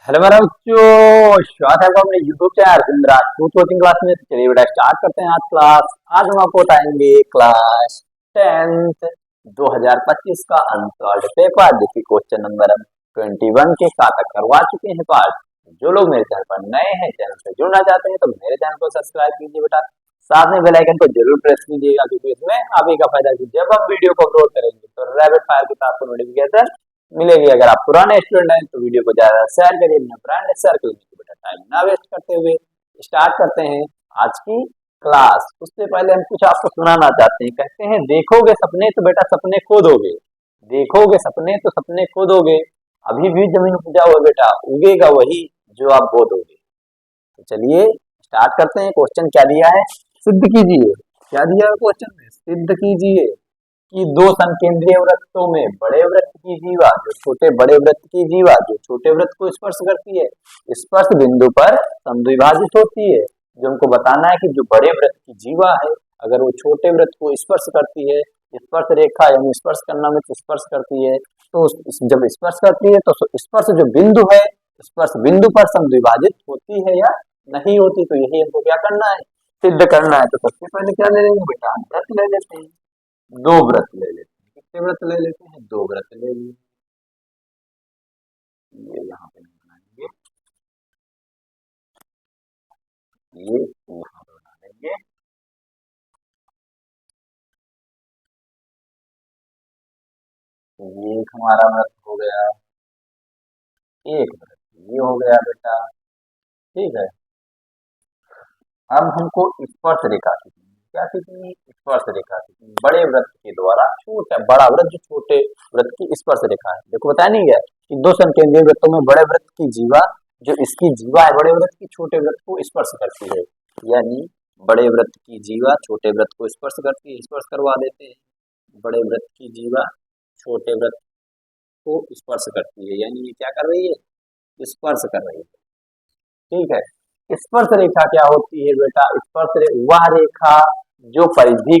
Hello मेरा बच्चों, स्वागत है आपका अपने यूट्यूब चैनल जिंद्राज कोचिंग क्लास में। तो चलिए बेटा स्टार्ट करते हैं आज क्लास। आज हम आपको बताएंगे क्लास 10th 2025 का अनसॉल्व्ड पेपर, जिसकी क्वेश्चन नंबर हम 21 के साथ करवा चुके हैं पार्ट। जो लोग मेरे चैनल पर नए हैं, चैनल से जुड़ना चाहते हैं, तो मेरे चैनल को सब्सक्राइब कीजिए बेटा। साथ में बेल आइकन को जरूर प्रेस कीजिएगा, क्योंकि इसमें आप ही का फायदा कि जब हम वीडियो को अपलोड करेंगे तो रैपिड फायर के साथ आपको नोटिफिकेशन मिलेगी। अगर आप पुराने स्टूडेंट हैं तो वीडियो को ज्यादा शेयर करिए अपने फ्रेंड सर्कल में। बेटा टाइम ना वेस्ट करते हुए स्टार्ट करते हैं आज की क्लास। उससे पहले हम कुछ आपको सुनाना चाहते हैं। कहते हैं देखोगे सपने तो बेटा सपने खो दोगे, देखोगे सपने तो सपने खो दोगे, अभी भी जमीन उपजाऊ है बेटा, उगेगा वही जो आप बो दोगे। तो चलिए स्टार्ट करते हैं। क्वेश्चन क्या दिया है, सिद्ध कीजिए। क्या दिया है क्वेश्चन में, सिद्ध कीजिए कि दो संकेंद्रीय वृत्तों में बड़े वृत्त की जीवा जो छोटे बड़े वृत्त की जीवा जो छोटे वृत्त को स्पर्श करती है, स्पर्श बिंदु पर समद्विभाजित होती है। जो हमको बताना है कि जो बड़े वृत्त की जीवा है, अगर वो छोटे वृत्त को स्पर्श करती है, स्पर्श रेखा यानी स्पर्श करना में स्पर्श करती है, तो जब स्पर्श करती है तो स्पर्श जो बिंदु है, स्पर्श बिंदु पर समद्विभाजित होती है या नहीं होती। तो यही हमको क्या करना है, सिद्ध करना है। तो सबसे पहले क्या ले लेंगे बेटा, वृत्त ले लेते हैं। दो व्रत ले लेते हैं। कितने व्रत ले लेते हैं, दो व्रत ले लिए। ये यहाँ पे नहीं बनाएंगे, ये यहाँ पे बना लेंगे। ये एक हमारा व्रत हो गया, एक व्रत ये हो गया बेटा। ठीक है, अब हमको स्पर्श रेखा खींचनी है। क्या खींचनी है, स्पर्श रेखा खींचनी है। बड़े व्रत के द्वारा छोटा बड़ा व्रत जो छोटे व्रत की स्पर्श रेखा है। देखो बताया नहीं गया कि दो संकेंद्रीय वृत्तों में बड़े व्रत की जीवा जो इसकी जीवा है बड़े व्रत की, छोटे व्रत को स्पर्श करती है। यानी बड़े व्रत की जीवा छोटे व्रत को स्पर्श करती है, स्पर्श करवा देते हैं। बड़े व्रत की जीवा छोटे व्रत को स्पर्श करती है, यानी ये क्या कर रही है, स्पर्श कर रही है। ठीक है, स्पर्श रेखा क्या होती है बेटा, वह रेखा जो परिधि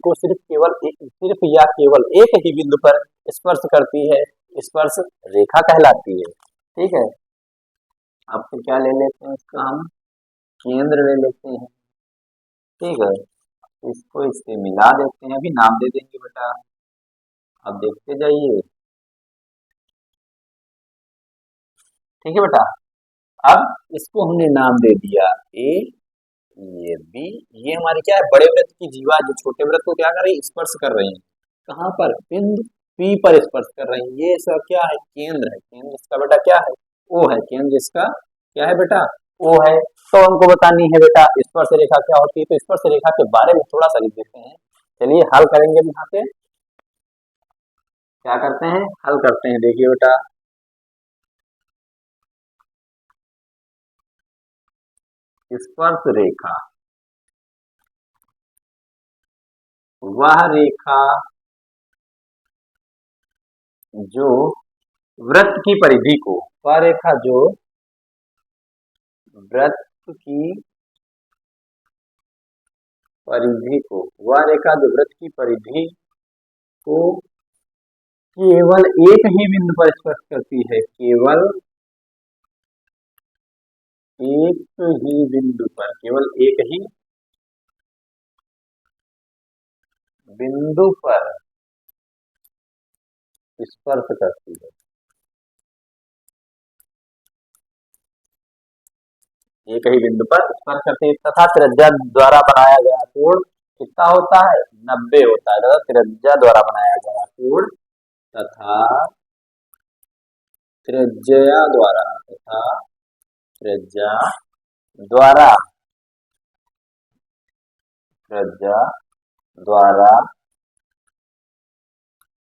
को सिर्फ केवल सिर्फ या केवल एक ही बिंदु पर स्पर्श करती है, स्पर्श रेखा कहलाती है। ठीक है, अब तो क्या ले लेते हैं, इसका हम केंद्र ले लेते हैं। ठीक है, इसको इससे मिला देते हैं, अभी नाम दे देंगे बेटा। अब देखते जाइए। ठीक है बेटा, अब इसको हमने नाम दे दिया ए, ये बी। ये हमारी क्या है, बड़े वृत्त की जीवा जो छोटे वृत्त को क्या कर रही है, स्पर्श कर रही है। कहाँ पर, बिंदु पी पर स्पर्श कर रही है। ये इसका क्या है, केंद्र है। केंद्र इसका बेटा क्या है, ओ है। केंद्र इसका क्या है बेटा, ओ है। तो हमको बतानी है बेटा स्पर्श रेखा क्या होती है। तो स्पर्श रेखा के बारे में थोड़ा सा लिख देते हैं। चलिए हल करेंगे यहाँ पे। क्या करते हैं, हल करते हैं। देखिए बेटा, स्पर्श रेखा वह रेखा जो वृत्त की परिधि को, वह रेखा जो वृत्त की परिधि को, वह रेखा जो वृत्त की परिधि को केवल एक ही बिंदु पर स्पर्श करती है, केवल एक ही बिंदु पर, केवल एक ही बिंदु पर स्पर्श करती है, एक ही बिंदु पर स्पर्श करती है। तथा त्रिज्या द्वारा बनाया गया कोण कितना होता है, 90 होता है। तथा त्रिज्या द्वारा बनाया गया कोण तथा त्रिज्या द्वारा तथा त्रिज्या द्वारा त्रिज्या द्वारा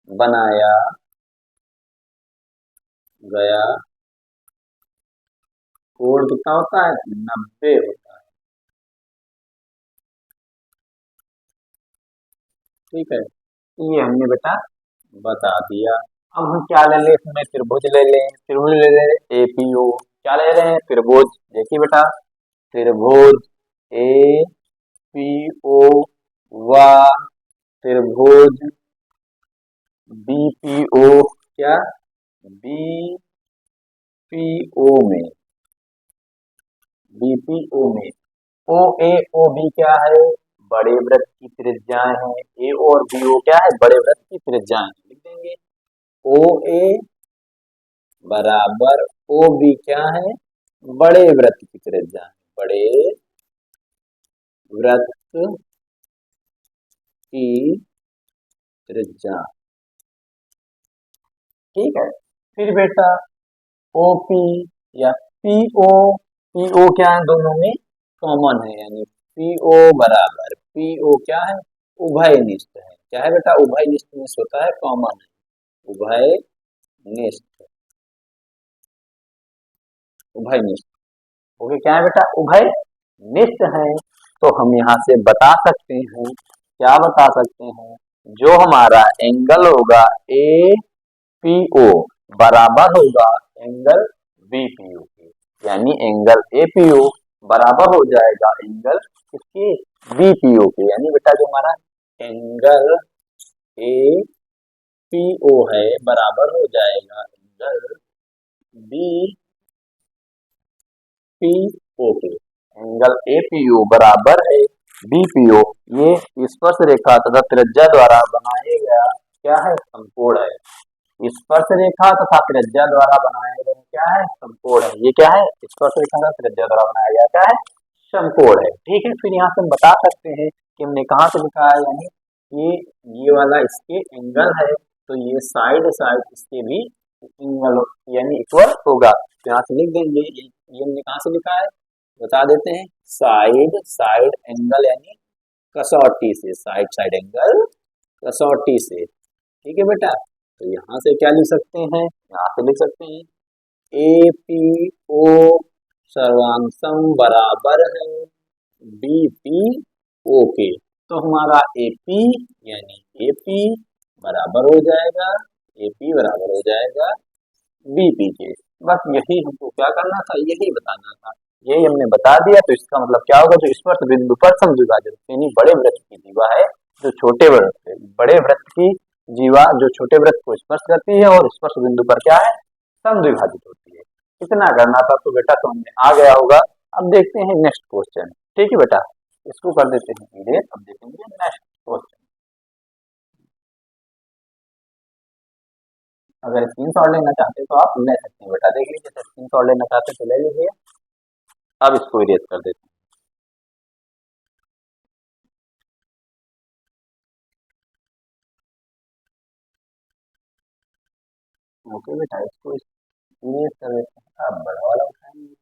बनाया गया कोण कितना होता है, 90 होता है। ठीक है, ये हमने बेटा बता दिया। अब हम क्या ले लें, इसमें त्रिभुज ले लें। त्रिभुज ले लें एपीओ। क्या ले रहे हैं, त्रिभुज। देखिए बेटा, त्रिभुज ए पी ओ व त्रिभुज बीपीओ, क्या बी बीपीओ में, बीपीओ में ओ ए ओ बी क्या है, बड़े वृत्त की त्रिज्याएं हैं। ए और बी ओ क्या है, बड़े वृत्त की त्रिज्याएं हैं। लिख देंगे ओ ए बराबर ओ बी क्या है, बड़े वृत्त की त्रिज्या है। बड़े वृत्त की त्रिज्या, ठीक है। फिर बेटा ओपी या पीओ, पीओ क्या है, दोनों में कॉमन है, यानी पीओ बराबर पीओ क्या है, उभयनिष्ठ है। क्या है बेटा, उभयनिष्ठ में होता है, कॉमन है, उभयनिष्ठ, उभयनिष्ठ। ओके, क्या है बेटा, उभयनिष्ठ है। तो हम यहाँ से बता सकते हैं, क्या बता सकते हैं, जो हमारा एंगल होगा ए पी ओ बराबर होगा एंगल बी पी ओ के, यानी एंगल ए पी ओ बराबर हो जाएगा एंगल किसके, बी पी ओ के। यानी बेटा जो हमारा एंगल ए पी ओ है बराबर हो जाएगा एंगल बी पी ओ के। एंगल ए पी ओ बराबर है बी पी ओ, ये स्पर्श रेखा तथा त्रिज्या द्वारा बनाया गया क्या है, समकोण है। स्पर्श रेखा तथा त्रिज्या द्वारा बनाया गया क्या है, समकोण है। ये क्या है, स्पर्श रेखा तथा त्रिज्या द्वारा बनाया गया क्या है, समकोण है। ठीक है, फिर यहाँ से हम बता सकते हैं कि हमने कहाँ से लिखा है, यानी ये वाला इसके एंगल है, तो ये साइड साइड इसके भी एंगल यानी इक्वल होगा। तो यहाँ से लिख देंगे, ये हमने कहाँ से लिखा है, बता देते हैं, साइड साइड एंगल यानी कसौटी से, साइड साइड एंगल कसौटी से। ठीक है बेटा, तो यहाँ से क्या लिख सकते हैं, यहाँ से लिख सकते हैं ए पी ओ सर्वांशम बराबर है बी पी ओ के। तो हमारा ए पी यानी ए पी बराबर हो जाएगा, ए पी बराबर हो जाएगा बीपी के। बस यही हमको क्या करना था, यही बताना था। यही हमने बता दिया, तो इसका मतलब क्या होगा, जो स्पर्श बिंदु पर समद्विभाजक यानी बड़े वृत्त की जीवा है, जो छोटे वृत्त, बड़े वृत्त की जीवा जो छोटे वृत्त को स्पर्श करती है और स्पर्श बिंदु पर क्या है, समद्विभाजित होती है। इतना करना था, तो बेटा समझ में आ गया होगा। अब देखते हैं नेक्स्ट क्वेश्चन। ठीक है बेटा, इसको कर देते हैं धीरे, अब देखेंगे नेक्स्ट क्वेश्चन। अगर स्क्रीनशॉट लेना चाहते हैं तो आप ले सकते हैं बेटा, देख लीजिए, स्क्रीनशॉट लेना चाहते हैं तो ले लीजिए। अब इसको इरेज कर देते हैं। ओके बेटा, इसको इरेज कर देते हैं। अब बड़ा वाला उठाएंगे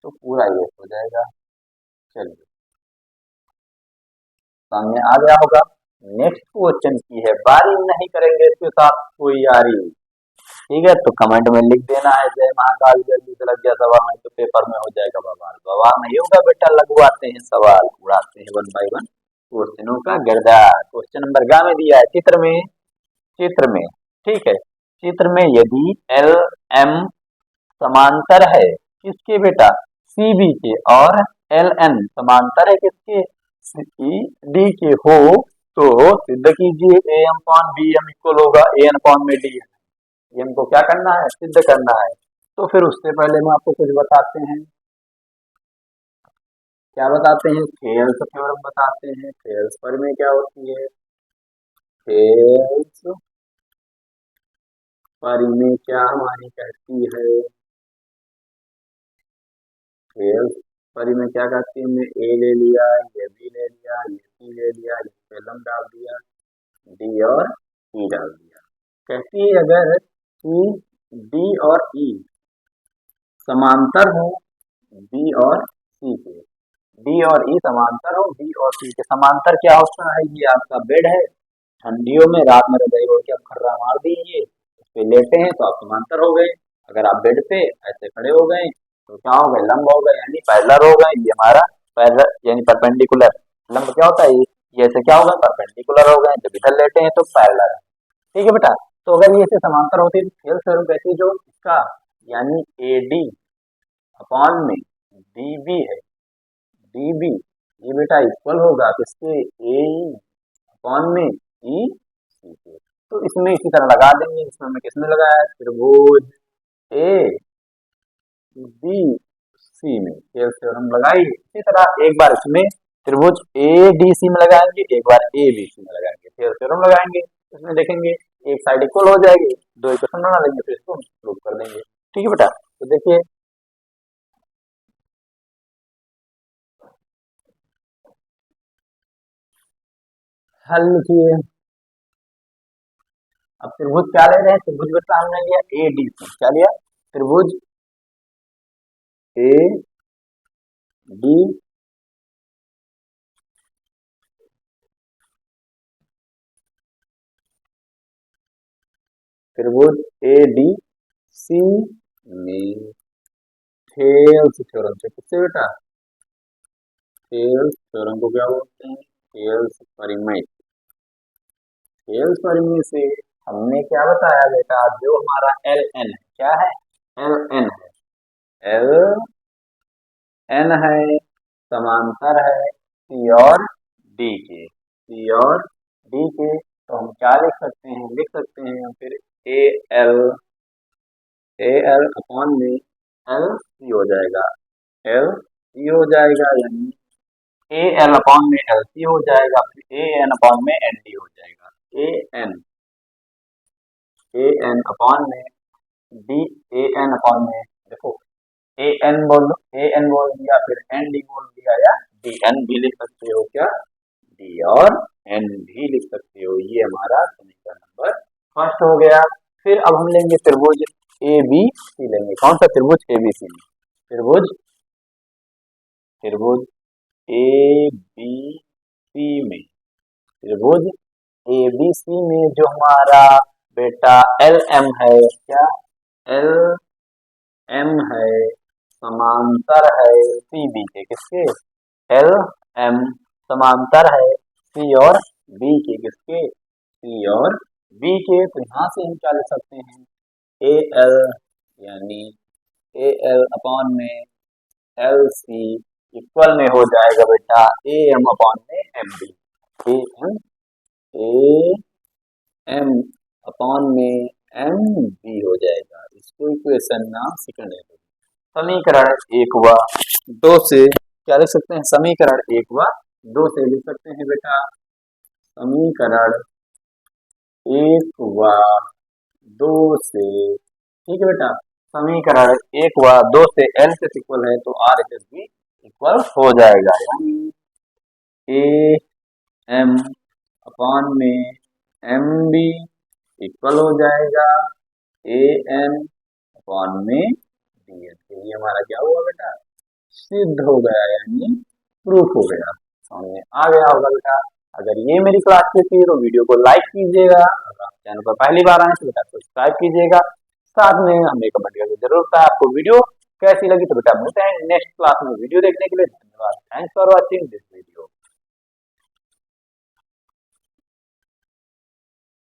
तो पूरा इरेज हो जाएगा। चलिए, सामने आ गया होगा। नेक्स्ट क्वेश्चन की है, बारी नहीं करेंगे इसके साथ कोई यारी। ठीक है, तो कमेंट में लिख देना है जय महाकाल, जल्दी से लग गया सवाल, नहीं तो पेपर में हो जाएगा बवाल। बवाल नहीं होगा बेटा, लगवाते हैं सवाल, उड़ाते हैं वन बाय वन क्वेश्चनों का गर्दा। क्वेश्चन नंबर गा में दिया है, चित्र में, चित्र में, ठीक है, चित्र में यदि एल एम समांतर है किसके बेटा, सी बी के, और एल एन समांतर है किसके, सी डी के हो, तो सिद्ध कीजिए A M upon B M equal होगा ए एन अपॉन में डी। ये हमको क्या करना है, सिद्ध करना है। तो फिर उससे पहले हम आपको कुछ बताते हैं। क्या बताते हैं, थेल्स थ्योरम बताते हैं। थेल्स पर में क्या होती है, थेल्स पर में क्या हमारी कहती है, थेल्स पर में क्या कहती है, हमने ए ले लिया, ये बी ले लिया, ये सी ले लिया, ये कॉलम डाल दिया, डी और ई डाल दिया। कहती है अगर सी डी और ई समांतर हो बी और सी के, डी और ई समांतर हो, बी और सी के समांतर क्या होता है, ये आपका बेड है, ठंडियों में रात में रजाई ओढ़ के आप खर्रा मार दीजिए, उस पे लेटे हैं तो आप समांतर हो गए। अगर आप बेड पे ऐसे खड़े हो गए तो क्या हो गए, लंब हो गए, यानी पैरेलल हो गए। ये हमारा पैरेलल यानी परपेंडिकुलर, लंब क्या होता है, ये ऐसे क्या होगा, परपेंडिकुलर हो गए। जब इधर लेटे हैं तो पैरेलल है। ठीक है बेटा, तो अगर ये ऐसे समांतर होती है तो थेल्स थ्योरम कहती है जो इसका यानी ए डी अपॉन में डी बी है, डी बी, ये बेटा इक्वल होगा किसके, ए अपॉन में ई सी के। तो इसमें इसी तरह लगा देंगे, इसमें हमने किसने लगाया है, त्रिभुज ए बी सी में टेल्स थ्योरम लगाइए। इसी तरह एक बार इसमें त्रिभुज ए डी सी में लगाएंगे, एक बार ए बी सी में लगाएंगे, टेल्स थ्योरम लगाएंगे। इसमें देखेंगे एक साइड इक्वल हो जाएगी, दो इक्वेशन बना लेंगे, फिर इसको प्रूव कर देंगे। ठीक है बेटा, तो देखिए हल लिखिए। अब त्रिभुज क्या ले रहे हैं, त्रिभुज बेटा हमने लिया ए डी सी। क्या लिया, त्रिभुज ए डी त्रिभुज ए डी सी में थेल्स थ्योरम से, किससे बेटा, थेल्स थ्योरम को क्या बोलते हैं, थेल्स परिमेय। थेल्स परिमेय से हमने क्या बताया बेटा, जो हमारा एल एन है, क्या है, एल एन है, एल एन है, समांतर है सी और डी के, सी और डी के। तो हम क्या लिख सकते हैं, लिख सकते हैं फिर ए एल अपॉन में एल सी हो जाएगा, एल सी हो जाएगा, यानी ए एल अपॉन में एल सी हो जाएगा, फिर ए एन अपॉन में एन डी हो जाएगा, ए एन अपॉन में डी, ए एन अपॉन में, देखो ए एन बोल दिया, फिर एन डी बोल दिया, या डी एन भी लिख सकते हो, क्या डी और एन भी लिख सकते हो। ये हमारा समीकरण नंबर फर्स्ट हो गया। फिर अब हम लेंगे त्रिभुज ए बी सी लेंगे। कौन सा त्रिभुज, ए बी सी में, त्रिभुज त्रिभुज ए बी सी में, त्रिभुज ए बी सी में जो हमारा बेटा एल एम है, क्या एल एम है, समांतर है सी बी के, किसके, एल एम समांतर है सी और बी के, किसके, सी और बी के। तो यहाँ से हम क्या लिख सकते हैं, ए एल, यानी ए एल अपॉन में एल सी इक्वल में हो जाएगा बेटा ए एम अपॉन में M B, A M upon में एम बी हो जाएगा। इसको इक्वेशन नाम सेकंड है। समीकरण एक व दो से क्या लिख सकते हैं, समीकरण एक व दो से लिख सकते हैं बेटा, समीकरण एक व दो से, ठीक है बेटा, समीकरण एक व दो से एल से इक्वल है तो आर एच एस भी इक्वल हो जाएगा, यानी ए एम अपॉन में एम बी इक्वल हो जाएगा ए एन अपॉन में डी एन। ये हमारा क्या हुआ बेटा, सिद्ध हो गया, यानी प्रूफ हो गया, सामने आ गया होगा बेटा। अगर ये मेरी क्लास की थी तो वीडियो को लाइक कीजिएगा, अगर आप चैनल पर पहली बार आए तो बेटा सब्सक्राइब कीजिएगा, साथ में हमें कमेंट करके जरूर बताएं आपको वीडियो कैसी लगी। तो बेटा मिलते हैं नेक्स्ट क्लास में वीडियो देखने के लिए, धन्यवाद, थैंक्स फॉर वॉचिंग दिस।